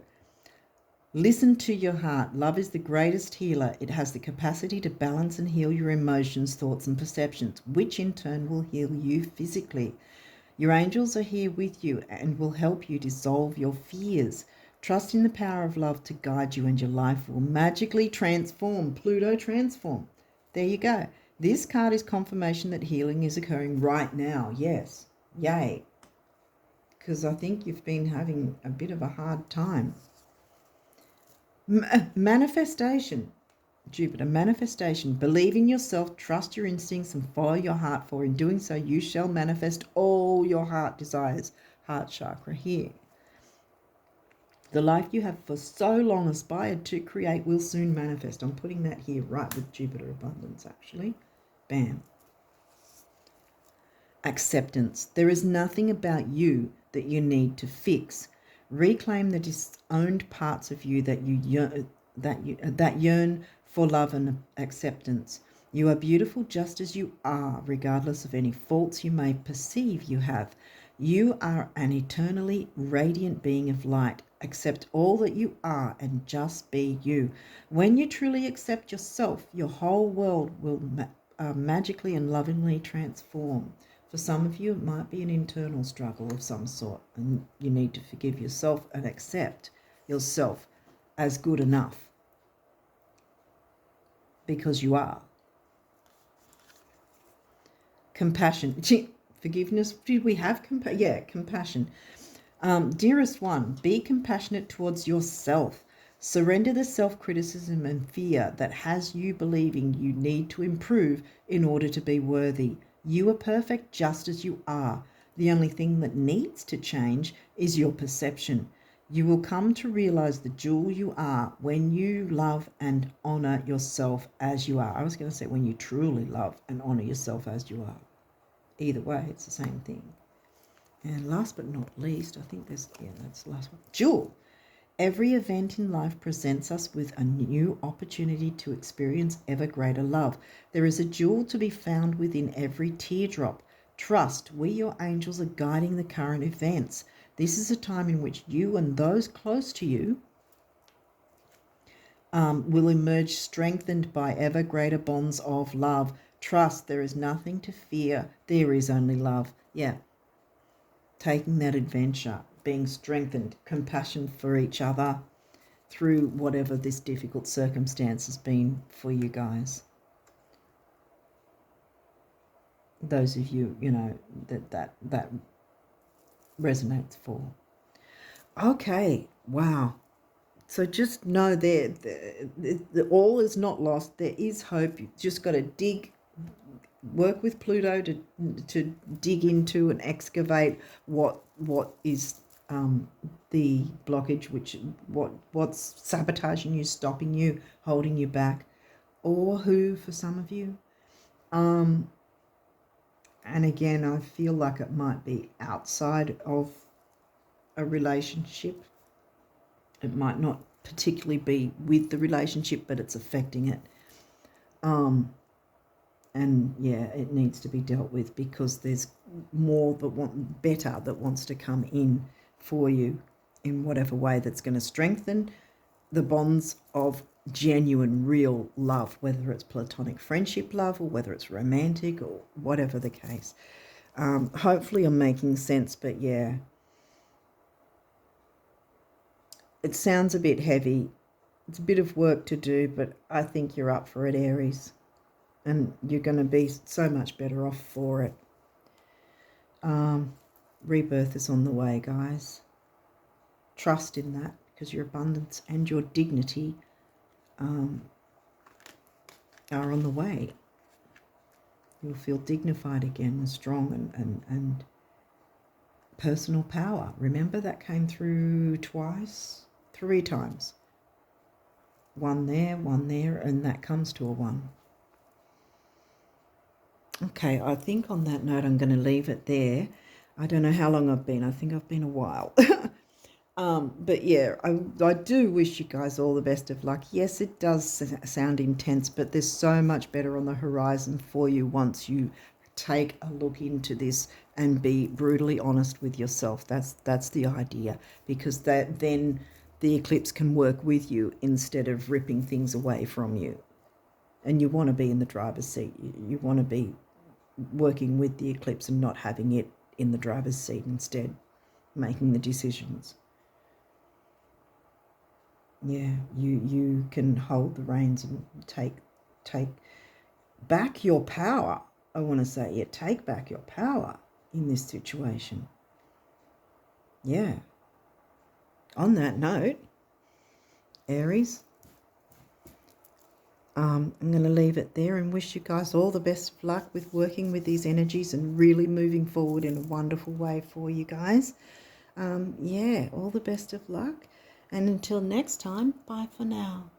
Listen to your heart. Love is the greatest healer. It has the capacity to balance and heal your emotions, thoughts, and perceptions, which in turn will heal you physically. Your angels are here with you and will help you dissolve your fears. Trust in the power of love to guide you, and your life will magically transform. Pluto transform. There you go. This card is confirmation that healing is occurring right now. Yes. Yay. Because I think you've been having a bit of a hard time. Manifestation. Jupiter, manifestation. Believe in yourself, trust your instincts, and follow your heart, for in doing so you shall manifest all your heart desires. Heart chakra here. The life you have for so long aspired to create will soon manifest. I'm putting that here right with Jupiter abundance, actually. Bam. Acceptance. There is nothing about you that you need to fix. Reclaim the disowned parts of you that yearn for love and acceptance. You are beautiful just as you are, regardless of any faults you may perceive you have. You are an eternally radiant being of light. Accept all that you are and just be you. When you truly accept yourself, your whole world will magically and lovingly transform. For some of you, it might be an internal struggle of some sort, and you need to forgive yourself and accept yourself as good enough, because you are. Compassion. Forgiveness. Did we have compassion? Yeah, compassion. Dearest one, be compassionate towards yourself. Surrender the self-criticism and fear that has you believing you need to improve in order to be worthy. You are perfect just as you are. The only thing that needs to change is your perception. You will come to realize the jewel you are when you love and honor yourself as you are. I was going to say when you truly love and honor yourself as you are. Either way, it's the same thing. And last but not least, I think that's the last one. Jewel. Every event in life presents us with a new opportunity to experience ever greater love. There is a jewel to be found within every teardrop. Trust, we, your angels, are guiding the current events. This is a time in which you and those close to you will emerge strengthened by ever greater bonds of love. Trust, there is nothing to fear. There is only love. Yeah. Taking that adventure, being strengthened, compassion for each other through whatever this difficult circumstance has been for you guys. Those of you, that resonates for. Okay, wow. So just know all is not lost. There is hope. You've just got to work with Pluto to dig into and excavate what is the blockage, what's sabotaging you, stopping you, holding you back, or who for some of you. And again, I feel like it might be outside of a relationship. It might not particularly be with the relationship, but it's affecting it. And yeah, it needs to be dealt with because there's more better that wants to come in for you in whatever way that's going to strengthen the bonds of genuine, real love, whether it's platonic friendship love or whether it's romantic or whatever the case. Hopefully I'm making sense, but yeah. It sounds a bit heavy. It's a bit of work to do, but I think you're up for it, Aries. And you're going to be so much better off for it. Rebirth is on the way, guys. Trust in that, because your abundance and your dignity are on the way. You'll feel dignified again and strong and personal power. Remember that came through three times. One there, and that comes to a 1. Okay, I think on that note, I'm going to leave it there. I don't know how long I've been. I think I've been a while. But yeah, I do wish you guys all the best of luck. Yes, it does sound intense, but there's so much better on the horizon for you once you take a look into this and be brutally honest with yourself. That's the idea, because then the eclipse can work with you instead of ripping things away from you. And you want to be in the driver's seat. You want to be working with the eclipse and not having it in the driver's seat, instead making the decisions. Yeah, you can hold the reins and take back your power. I want to say, yeah, take back your power in this situation. Yeah. On that note, Aries, I'm going to leave it there and wish you guys all the best of luck with working with these energies and really moving forward in a wonderful way for you guys. Yeah, all the best of luck. And until next time, bye for now.